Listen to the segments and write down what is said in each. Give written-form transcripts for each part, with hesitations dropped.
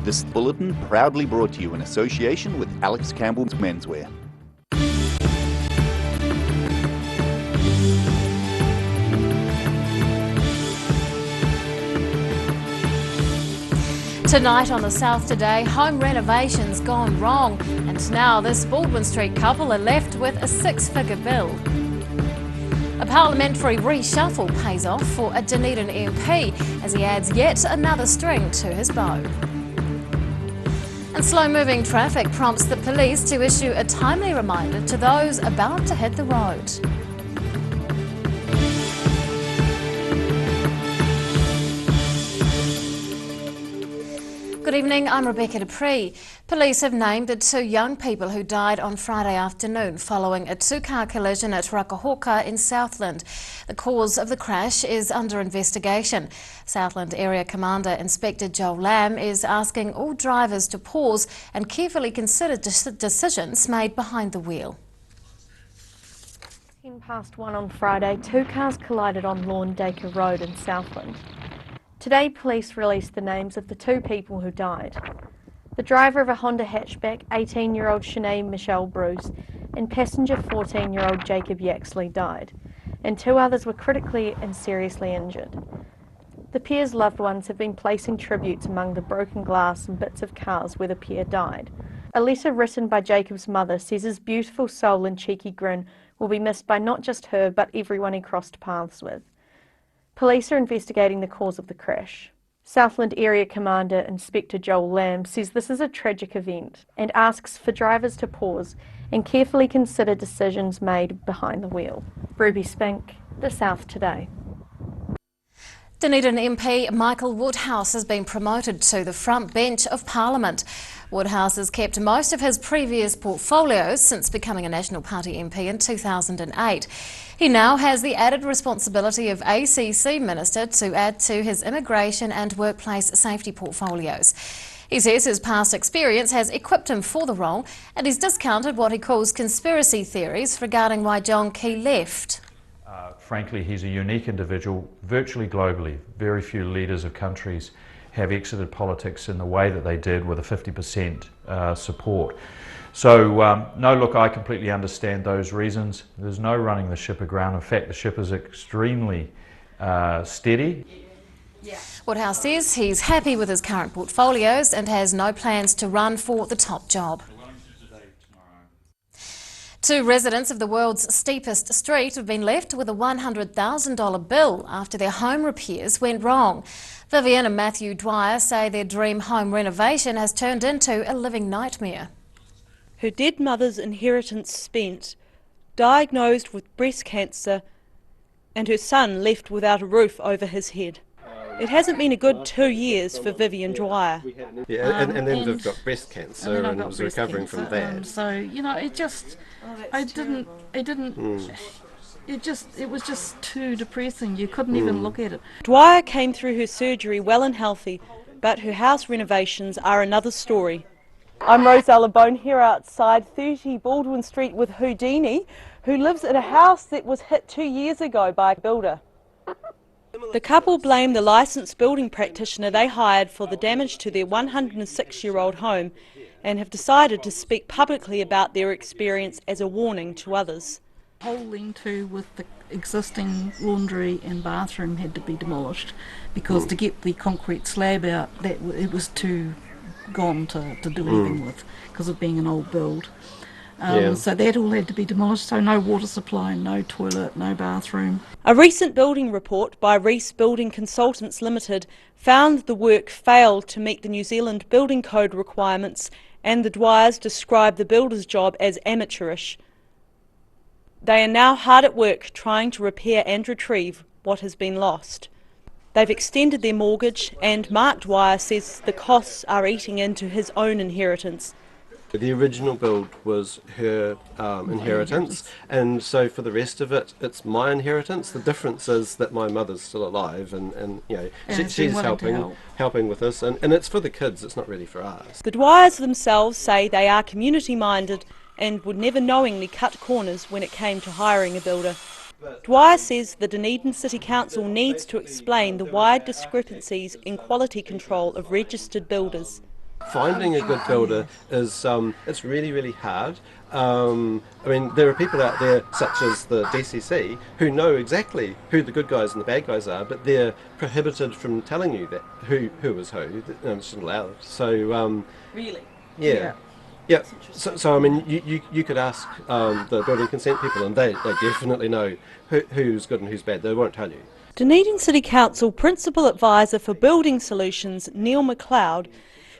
This bulletin proudly brought to you in association with Alex Campbell's Menswear. Tonight on the South Today, home renovations gone wrong, and now this Baldwin Street couple are left with a six-figure bill. A parliamentary reshuffle pays off for a Dunedin MP as he adds yet another string to his bow. And slow-moving traffic prompts the police to issue a timely reminder to those about to hit the road. Good evening, I'm Rebecca Dupree. Police have named the two young people who died on Friday afternoon following a two-car collision at Rakahoka in Southland. The cause of the crash is under investigation. Southland Area Commander Inspector Joel Lamb is asking all drivers to pause and carefully consider decisions made behind the wheel. 1:10 on Friday, two cars collided on Lorne Dacre Road in Southland. Today, police released the names of the two people who died. The driver of a Honda hatchback, 18-year-old Sinead Michelle Bruce, and passenger 14-year-old Jacob Yaxley died, and two others were critically and seriously injured. The pair's loved ones have been placing tributes among the broken glass and bits of cars where the pair died. A letter written by Jacob's mother says his beautiful soul and cheeky grin will be missed by not just her, but everyone he crossed paths with. Police are investigating the cause of the crash. Southland Area Commander Inspector Joel Lamb says this is a tragic event and asks for drivers to pause and carefully consider decisions made behind the wheel. Ruby Spink, The South Today. Dunedin MP Michael Woodhouse has been promoted to the front bench of Parliament. Woodhouse has kept most of his previous portfolios since becoming a National Party MP in 2008. He now has the added responsibility of ACC Minister to add to his immigration and workplace safety portfolios. He says his past experience has equipped him for the role, and he's discounted what he calls conspiracy theories regarding why John Key left. Frankly, he's a unique individual virtually globally. Very few leaders of countries have exited politics in the way that they did with a 50% support. So, no, look, I completely understand those reasons. There's no running the ship aground. In fact, the ship is extremely steady. Woodhouse says he's happy with his current portfolios and has no plans to run for the top job. Two residents of the world's steepest street have been left with a $100,000 bill after their home repairs went wrong. Vivian and Matthew Dwyer say their dream home renovation has turned into a living nightmare. Her dead mother's inheritance spent, diagnosed with breast cancer, and her son left without a roof over his head. It hasn't been a good 2 years for Vivian Dwyer. Yeah, and then they've got breast cancer and was recovering from that. So, you know, it just, it was just too depressing. You couldn't even look at it. Dwyer came through her surgery well and healthy, but her house renovations are another story. I'm Rosella Bone here outside 30 Baldwin Street with Houdini, who lives in a house that was hit 2 years ago by a builder. The couple blame the licensed building practitioner they hired for the damage to their 106-year-old home and have decided to speak publicly about their experience as a warning to others. The whole lean-to with the existing laundry and bathroom had to be demolished because to get the concrete slab out, it was too gone to do anything with because of being an old build. So that all had to be demolished, so no water supply, no toilet, no bathroom. A recent building report by Reece Building Consultants Limited found the work failed to meet the New Zealand Building Code requirements, and the Dwyers described the builder's job as amateurish. They are now hard at work trying to repair and retrieve what has been lost. They've extended their mortgage, and Mark Dwyer says the costs are eating into his own inheritance. The original build was her inheritance, and so for the rest of it, it's my inheritance. The difference is that my mother's still alive, and you know, she's helping with this, and it's for the kids. It's not really for us. The Dwyers themselves say they are community-minded and would never knowingly cut corners when it came to hiring a builder. Dwyer says the Dunedin City Council needs to explain the wide discrepancies in quality control of registered builders. Finding a good builder is it's really, really hard. I mean, there are people out there, such as the DCC, who know exactly who the good guys and the bad guys are, but they're prohibited from telling you that who is who. It's not allowed. So Really? yeah. Yeah, so I mean, you could ask the building consent people, and they definitely know who's good and who's bad. They won't tell you. Dunedin City Council Principal Advisor for Building Solutions, Neil McLeod,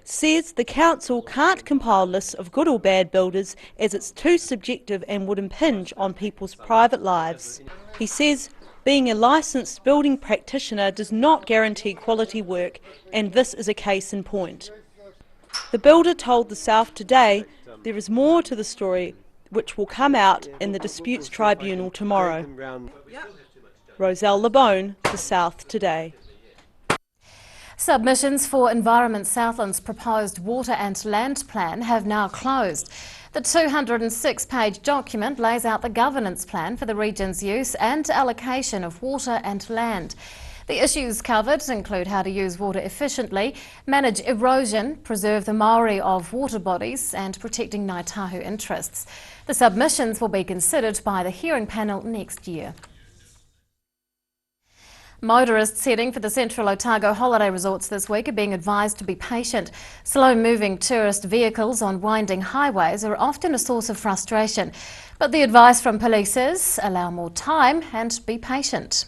says the council can't compile lists of good or bad builders as it's too subjective and would impinge on people's private lives. He says being a licensed building practitioner does not guarantee quality work, and this is a case in point. The builder told The South Today there is more to the story which will come out in the Disputes Tribunal tomorrow. Roselle LeBone, The South Today. Submissions for Environment Southland's proposed water and land plan have now closed. The 206-page document lays out the governance plan for the region's use and allocation of water and land. The issues covered include how to use water efficiently, manage erosion, preserve the Maori of water bodies and protecting Ngāi Tahu interests. The submissions will be considered by the hearing panel next year. Motorists heading for the Central Otago holiday resorts this week are being advised to be patient. Slow-moving tourist vehicles on winding highways are often a source of frustration. But the advice from police is allow more time and be patient.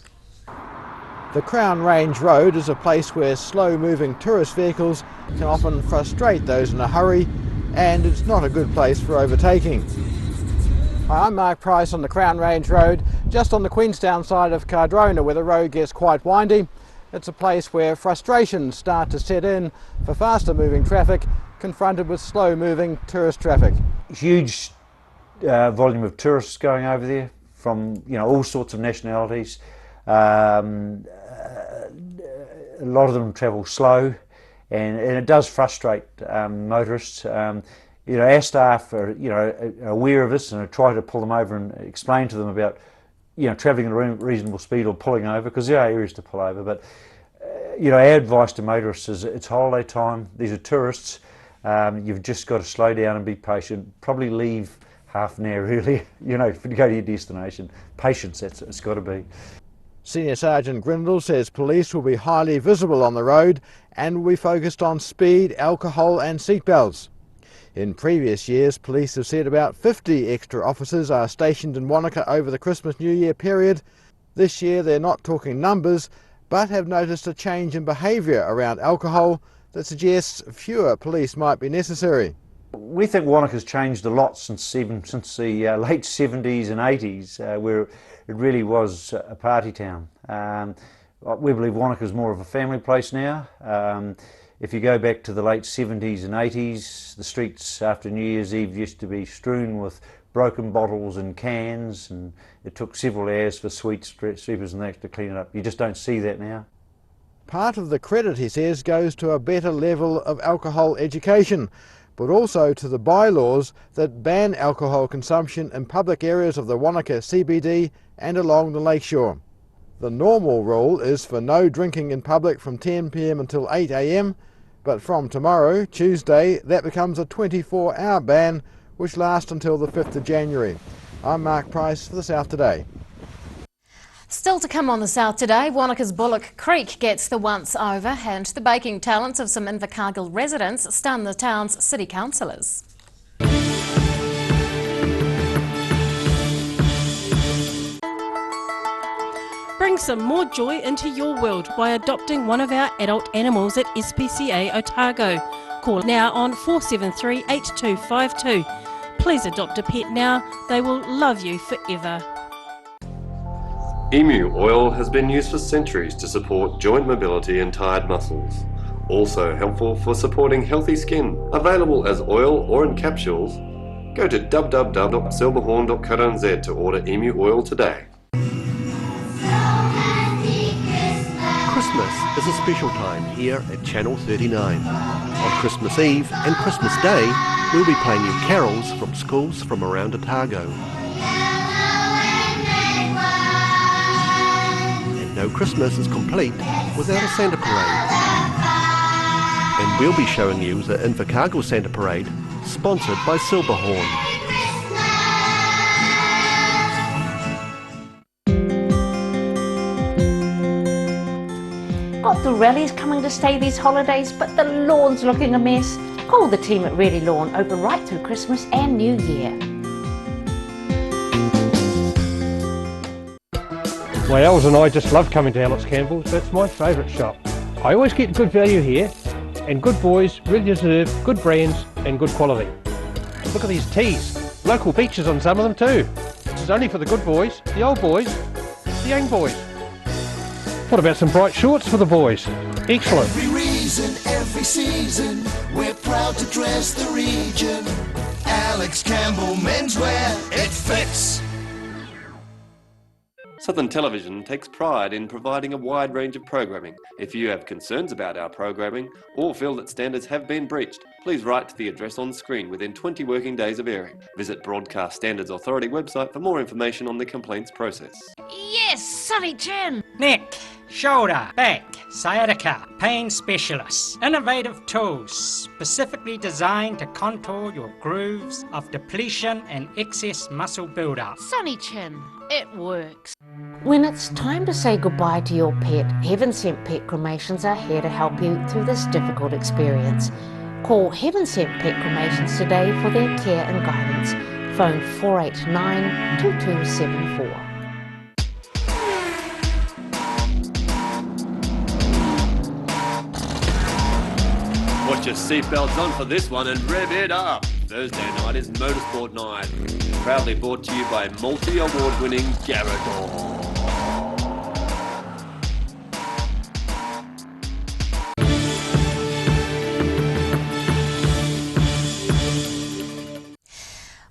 The Crown Range Road is a place where slow-moving tourist vehicles can often frustrate those in a hurry, and it's not a good place for overtaking. Hi, I'm Mark Price on the Crown Range Road, just on the Queenstown side of Cardrona, where the road gets quite windy. It's a place where frustrations start to set in for faster moving traffic confronted with slow moving tourist traffic. Huge volume of tourists going over there from all sorts of nationalities. A lot of them travel slow, and it does frustrate motorists. Our staff are aware of this and try to pull them over and explain to them about travelling at a reasonable speed or pulling over, because there are areas to pull over. But our advice to motorists is it's holiday time. These are tourists. You've just got to slow down and be patient. Probably leave half an hour early. If you go to your destination. Patience. It's got to be. Senior Sergeant Grindle says police will be highly visible on the road and will be focused on speed, alcohol and seatbelts. In previous years, police have said about 50 extra officers are stationed in Wanaka over the Christmas-New Year period. This year they're not talking numbers, but have noticed a change in behaviour around alcohol that suggests fewer police might be necessary. We think Wanaka's changed a lot since the late 70s and 80s, where it really was a party town. We believe Wanaka's more of a family place now. If you go back to the late 70s and 80s, the streets after New Year's Eve used to be strewn with broken bottles and cans, and it took several hours for sweet sweepers and that to clean it up. You just don't see that now. Part of the credit, he says, goes to a better level of alcohol education, but also to the bylaws that ban alcohol consumption in public areas of the Wanaka CBD and along the lakeshore. The normal rule is for no drinking in public from 10 p.m. until 8 a.m, but from tomorrow, Tuesday, that becomes a 24-hour ban which lasts until the 5th of January. I'm Mark Price for The South Today. Still to come on The South Today, Wanaka's Bullock Creek gets the once over, and the baking talents of some Invercargill residents stun the town's city councillors. Bring some more joy into your world by adopting one of our adult animals at SPCA Otago. Call now on 473 8252. Please adopt a pet now, they will love you forever. Emu oil has been used for centuries to support joint mobility and tired muscles. Also helpful for supporting healthy skin. Available as oil or in capsules. Go to www.silverhorn.co.nz to order emu oil today. Christmas is a special time here at Channel 39. On Christmas Eve and Christmas Day, we'll be playing you carols from schools from around Otago. And no Christmas is complete without a Santa parade. And we'll be showing you the Invercargill Santa Parade, sponsored by Silverhorn. Got the rallies coming to stay these holidays, but the lawn's looking a mess. Call the team at Ready Lawn, open right through Christmas and New Year. My elves and I just love coming to Alex Campbell's. That's my favourite shop. I always get good value here, and good boys really deserve good brands and good quality. Look at these tees. Local beaches on some of them too. This is only for the good boys, the old boys, the young boys. What about some bright shorts for the boys? Excellent. Every reason, every season, we're proud to dress the region. Alex Campbell Menswear, it fits. Southern Television takes pride in providing a wide range of programming. If you have concerns about our programming or feel that standards have been breached, please write to the address on screen within 20 working days of airing. Visit Broadcast Standards Authority website for more information on the complaints process. Yes, Sonny Chin. Neck, shoulder, back, sciatica, pain specialists. Innovative tools specifically designed to contour your grooves of depletion and excess muscle buildup. Sonny Chin, it works. When it's time to say goodbye to your pet, Heaven Sent Pet Cremations are here to help you through this difficult experience. Call Heaven Sent Pet Cremations today for their care and guidance. Phone 489 2274. Put your seatbelts on for this one and rev it up. Thursday night is Motorsport Night. Proudly brought to you by multi-award-winning Garrador.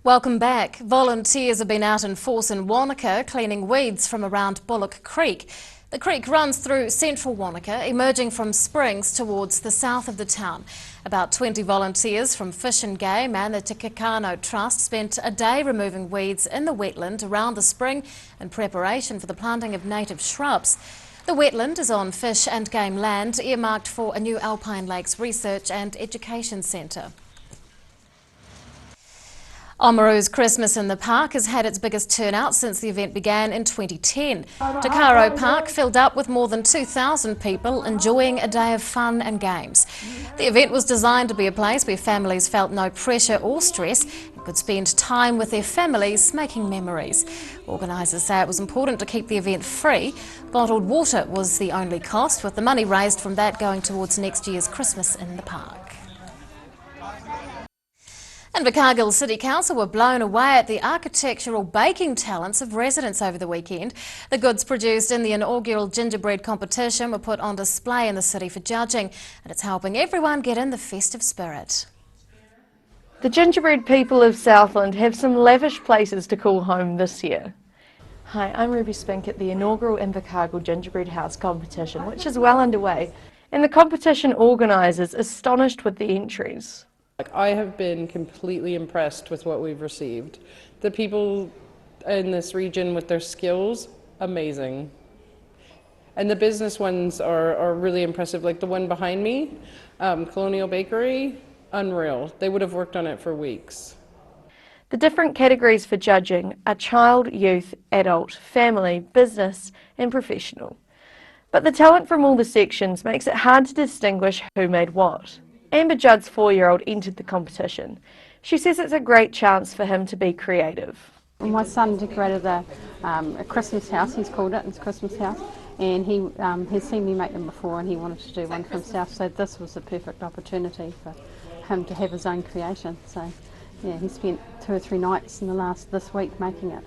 Welcome back. Volunteers have been out in force in Wanaka cleaning weeds from around Bullock Creek. The creek runs through central Wanaka, emerging from springs towards the south of the town. About 20 volunteers from Fish and Game and the Te Kakano Trust spent a day removing weeds in the wetland around the spring in preparation for the planting of native shrubs. The wetland is on Fish and Game land, earmarked for a new Alpine Lakes Research and Education Centre. Oamaru's Christmas in the Park has had its biggest turnout since the event began in 2010. Takaro Park filled up with more than 2,000 people enjoying a day of fun and games. The event was designed to be a place where families felt no pressure or stress and could spend time with their families making memories. Organisers say it was important to keep the event free. Bottled water was the only cost, with the money raised from that going towards next year's Christmas in the Park. Invercargill City Council were blown away at the architectural baking talents of residents over the weekend. The goods produced in the inaugural gingerbread competition were put on display in the city for judging, and it's helping everyone get in the festive spirit. The gingerbread people of Southland have some lavish places to call home this year. Hi, I'm Ruby Spink at the inaugural Invercargill Gingerbread House competition, which is well underway, and the competition organisers astonished with the entries. I have been completely impressed with what we've received. The people in this region with their skills, amazing. And the business ones are really impressive. Like the one behind me, Colonial Bakery, unreal. They would have worked on it for weeks. The different categories for judging are child, youth, adult, family, business and professional. But the talent from all the sections makes it hard to distinguish who made what. Amber Judd's 4-year-old entered the competition. She says it's a great chance for him to be creative. My son decorated a Christmas house, he's called it, it's Christmas house, and he has seen me make them before and he wanted to do one for himself, so this was the perfect opportunity for him to have his own creation. So yeah, he spent 2 or 3 nights in this week making it.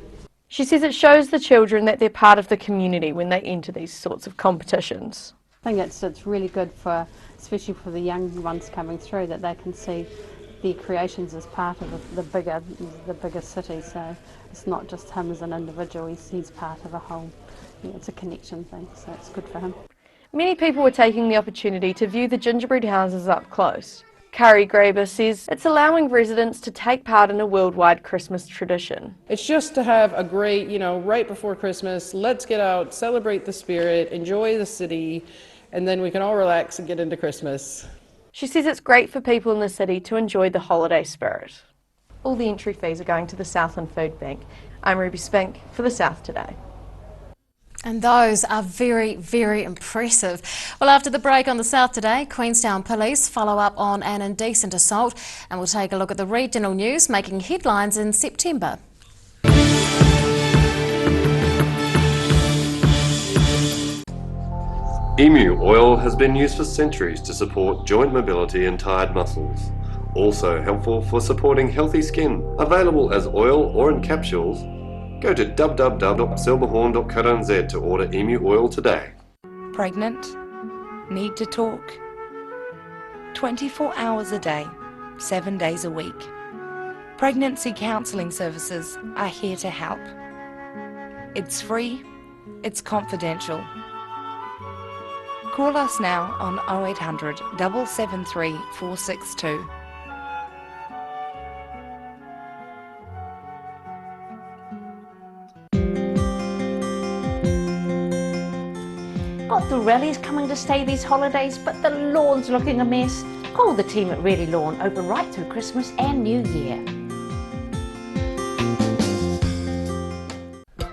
She says it shows the children that they're part of the community when they enter these sorts of competitions. I think it's really good for, especially for the young ones coming through, that they can see their creations as part of the bigger city. So it's not just him as an individual, he's part of a whole. Yeah, it's a connection thing, so it's good for him. Many people were taking the opportunity to view the gingerbread houses up close. Kari Graber says it's allowing residents to take part in a worldwide Christmas tradition. It's just to have a great, right before Christmas, let's get out, celebrate the spirit, enjoy the city, and then we can all relax and get into Christmas. She says it's great for people in the city to enjoy the holiday spirit. All the entry fees are going to the Southland Food Bank. I'm Ruby Spink for The South Today. And those are very, very impressive. Well, after the break on The South Today, Queenstown Police follow up on an indecent assault, and we'll take a look at the regional news making headlines in September. Emu oil has been used for centuries to support joint mobility and tired muscles. Also helpful for supporting healthy skin. Available as oil or in capsules. Go to www.silverhorn.co.nz to order emu oil today. Pregnant? Need to talk? 24 hours a day, 7 days a week. Pregnancy counselling services are here to help. It's free, it's confidential. Call us now on 0800 773 462. Got the rallies coming to stay these holidays, but the lawn's looking a mess? Call the team at Really Lawn, open right through Christmas and New Year.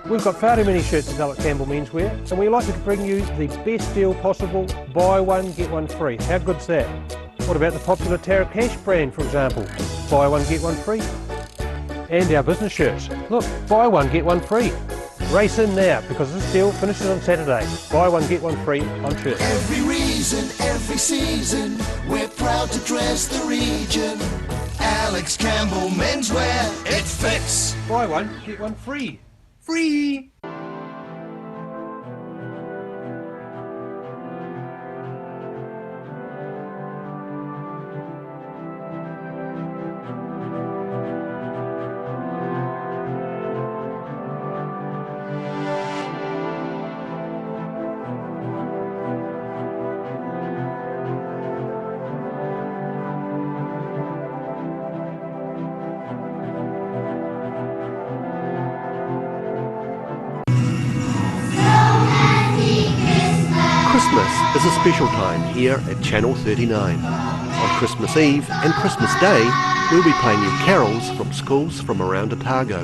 We've got far too many shirts at Alex Campbell Menswear, and we like to bring you the best deal possible, buy one, get one free. How good's that? What about the popular Tara Cash brand, for example? Buy one, get one free. And our business shirts. Look, buy one, get one free. Race in now, because this deal finishes on Saturday. Buy one, get one free on shirts. Every reason, every season, we're proud to dress the region. Alex Campbell Menswear, it fits. Buy one, get one free. Free! Christmas is a special time here at Channel 39. On Christmas Eve and Christmas Day, we'll be playing you carols from schools from around Otago.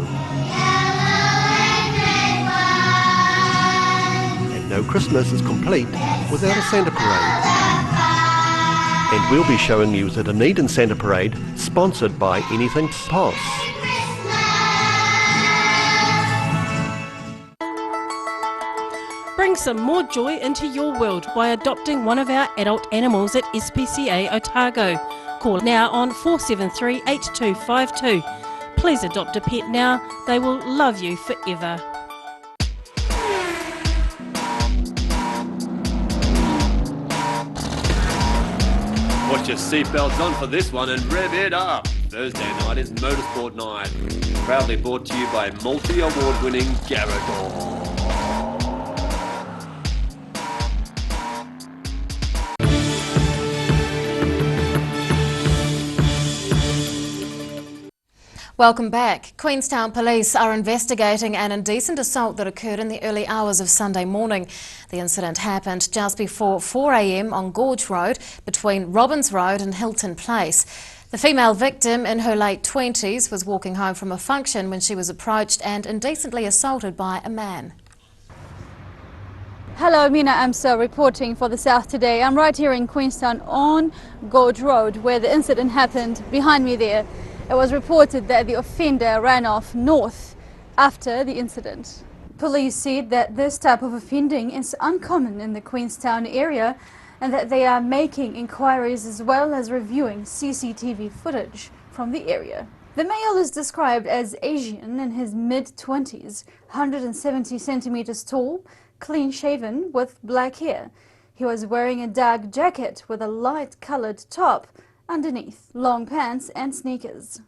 And no Christmas is complete without a Santa Parade. And we'll be showing you the Dunedin Santa Parade, sponsored by Anything POS. Bring some more joy into your world by adopting one of our adult animals at SPCA Otago. Call now on 473 8252. Please adopt a pet now, they will love you forever. Put your seatbelts on for this one and rev it up. Thursday night is Motorsport Night. Proudly brought to you by multi-award-winning Garador. Welcome back. Queenstown Police are investigating an indecent assault that occurred in the early hours of Sunday morning. The incident happened just before 4 a.m. on Gorge Road between Robbins Road and Hilton Place. The female victim, in her late 20s, was walking home from a function when she was approached and indecently assaulted by a man. Hello, Mina Amsa reporting for The South Today. I'm right here in Queenstown on Gorge Road where the incident happened. Behind me there, it was reported that the offender ran off north after the incident. Police said that this type of offending is uncommon in the Queenstown area and that they are making inquiries as well as reviewing CCTV footage from the area. The male is described as Asian in his mid-20s, 170 centimeters tall, clean-shaven with black hair. He was wearing a dark jacket with a light-coloured top underneath, long pants and sneakers.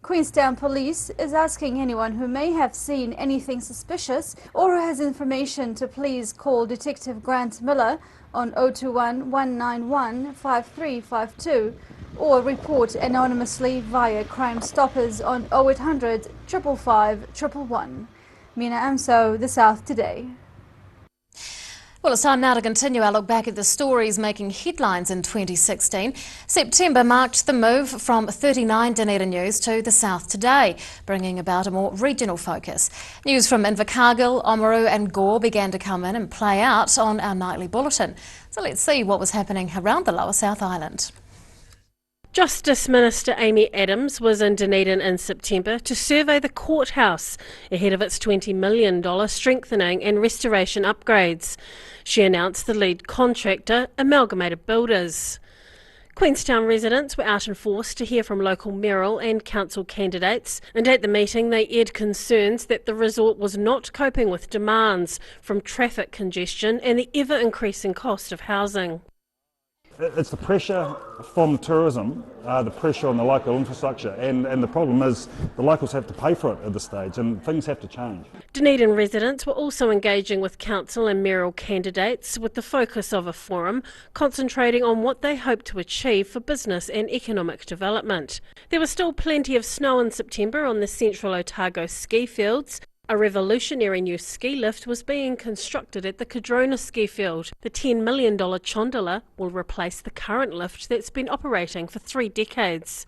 Queenstown Police is asking anyone who may have seen anything suspicious or who has information to please call Detective Grant Miller on 021 191 5352 or report anonymously via Crime Stoppers on 0800 555 111. Mina Amso, The South Today. Well, it's time now to continue our look back at the stories making headlines in 2016. September marked the move from 39 Dunedin News to the South Today, bringing about a more regional focus. News from Invercargill, Oamaru and Gore began to come in and play out on our nightly bulletin. So let's see what was happening around the Lower South Island. Justice Minister Amy Adams was in Dunedin in September to survey the courthouse ahead of its $20 million strengthening and restoration upgrades. She announced the lead contractor, Amalgamated Builders. Queenstown residents were out in force to hear from local mayoral and council candidates, and at the meeting they aired concerns that the resort was not coping with demands from traffic congestion and the ever-increasing cost of housing. It's the pressure from tourism, the pressure on the local infrastructure, and the problem is the locals have to pay for it at this stage, and things have to change. Dunedin residents were also engaging with council and mayoral candidates with the focus of a forum concentrating on what they hope to achieve for business and economic development. There was still plenty of snow in September on the central Otago ski fields. A revolutionary new ski lift was being constructed at the Cadrona ski field. The $10 million Chondola will replace the current lift that's been operating for 3 decades.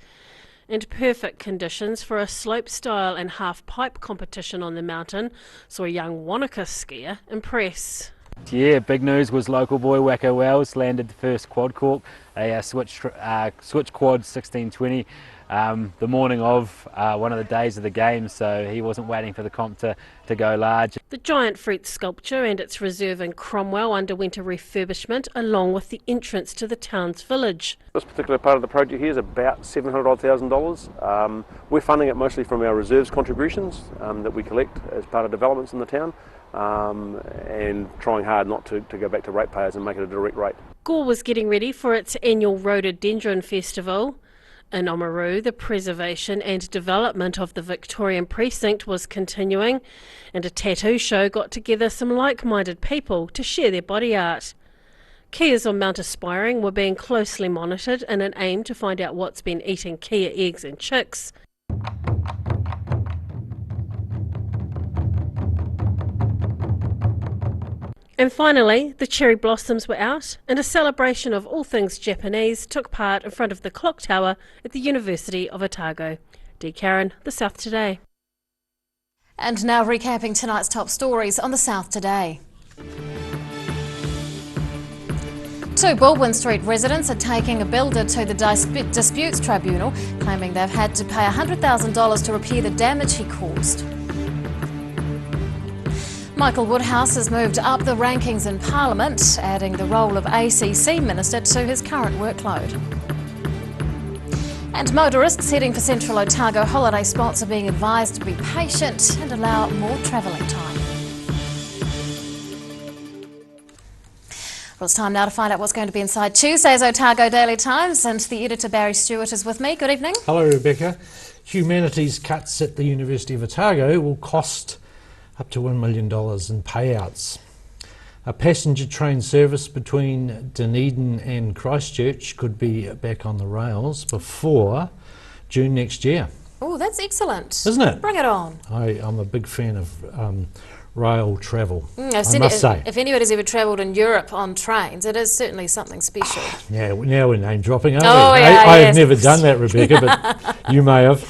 And perfect conditions for a slopestyle and half-pipe competition on the mountain saw a young Wanaka skier impress. Yeah, big news was local boy Wacko Wells landed the first quad cork, a switch quad 1620. The morning of one of the days of the game, so he wasn't waiting for the comp to go large. The giant fruit sculpture and its reserve in Cromwell underwent a refurbishment along with the entrance to the town's village. This particular part of the project here is about $700,000. We're funding it mostly from our reserves contributions that we collect as part of developments in the town, and trying hard not to go back to ratepayers and make it a direct rate. Gore was getting ready for its annual Rhododendron Festival. In Oamaru, the preservation and development of the Victorian precinct was continuing, and a tattoo show got together some like-minded people to share their body art. Kias on Mount Aspiring were being closely monitored in an aim to find out what's been eating Kia eggs and chicks. And finally, the cherry blossoms were out, and a celebration of all things Japanese took part in front of the clock tower at the University of Otago. Dee Karen, The South Today. And now recapping tonight's top stories on The South Today. 2 Baldwin Street residents are taking a builder to the Disputes Tribunal, claiming they've had to pay $100,000 to repair the damage he caused. Michael Woodhouse has moved up the rankings in Parliament, adding the role of ACC Minister to his current workload. And motorists heading for Central Otago holiday spots are being advised to be patient and allow more travelling time. Well, it's time now to find out what's going to be inside Tuesday's Otago Daily Times, and the editor Barry Stewart is with me. Good evening. Hello, Rebecca. Humanities cuts at the University of Otago will cost up to $1 million in payouts. A passenger train service between Dunedin and Christchurch could be back on the rails before June next year. Oh, that's excellent. Isn't it? Bring it on. I'm a big fan of rail travel, I must say. If anybody's ever travelled in Europe on trains, it is certainly something special. Yeah, now we're name dropping, aren't we? Yeah, I have never done that, Rebecca, but you may have.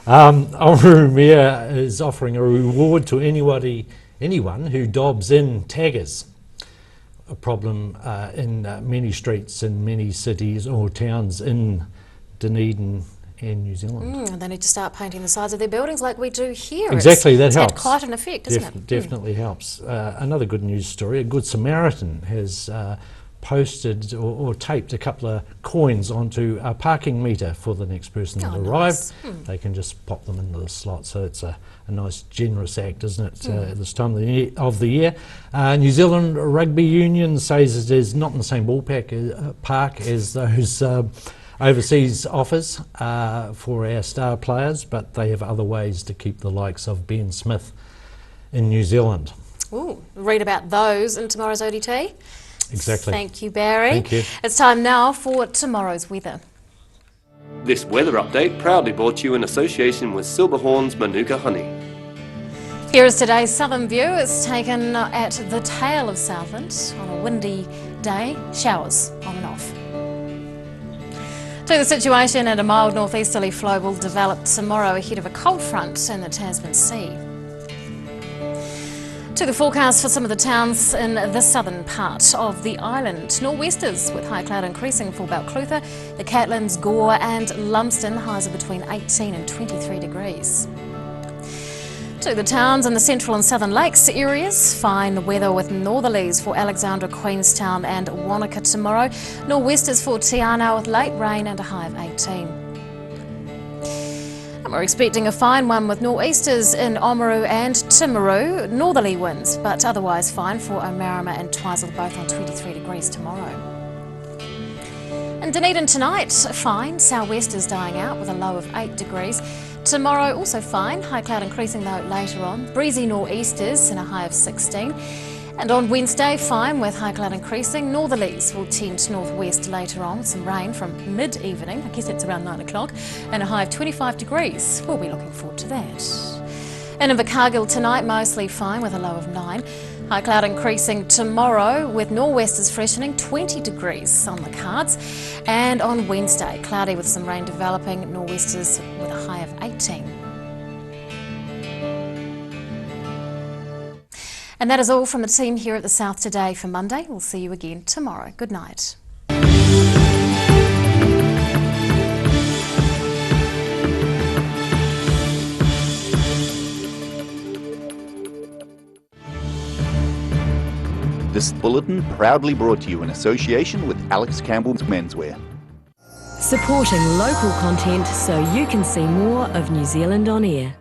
Oamaru Mayor is offering a reward to anyone who dobs in taggers, a problem in many streets in many cities or towns in Dunedin and New Zealand. And they need to start painting the sides of their buildings like we do here. Exactly, that helps. It's had quite an effect, isn't it? Definitely helps. Another good news story, a Good Samaritan has posted or taped a couple of coins onto a parking meter for the next person that arrived. They can just pop them into the slot, so it's a nice generous act, isn't it, at this time of the year. New Zealand Rugby Union says it is not in the same ballpark park as those overseas offers for our star players, but they have other ways to keep the likes of Ben Smith in New Zealand. Ooh, read about those in tomorrow's ODT. Exactly. Thank you, Barry. Thank you. It's time now for tomorrow's weather. This weather update proudly brought to you in association with Silverhorn's Manuka Honey. Here is today's Southern View. It's taken at the tail of Southland on a windy day. Showers on and off. To the situation, and a mild northeasterly flow will develop tomorrow ahead of a cold front in the Tasman Sea. To the forecast for some of the towns in the southern part of the island. Nor'westers with high cloud increasing for Balclutha, the Catlins, Gore and Lumsden, highs of between 18 and 23 degrees. To the towns in the central and southern lakes areas, fine weather with northerlies for Alexandra, Queenstown and Wanaka tomorrow. Nor'westers for Te Anau with late rain and a high of 18. And we're expecting a fine one with nor'easters in Oamaru and Timaru. Northerly winds, but otherwise fine for Omarama and Twizel, both on 23 degrees tomorrow. In Dunedin tonight, fine. Southwesters dying out with a low of 8 degrees. Tomorrow also fine, high cloud increasing though later on. Breezy nor'easters and a high of 16. And on Wednesday, fine with high cloud increasing. Northerlies will tend northwest later on, some rain from mid-evening, I guess it's around 9 o'clock, and a high of 25 degrees. We'll be looking forward to that. And in Invercargill tonight, mostly fine with a low of 9. High cloud increasing tomorrow with nor'westers freshening, 20 degrees on the cards. And on Wednesday, cloudy with some rain developing, nor'westers with a high of 18. And that is all from the team here at the South Today for Monday. We'll see you again tomorrow. Good night. This bulletin proudly brought to you in association with Alex Campbell's Menswear. Supporting local content so you can see more of New Zealand on air.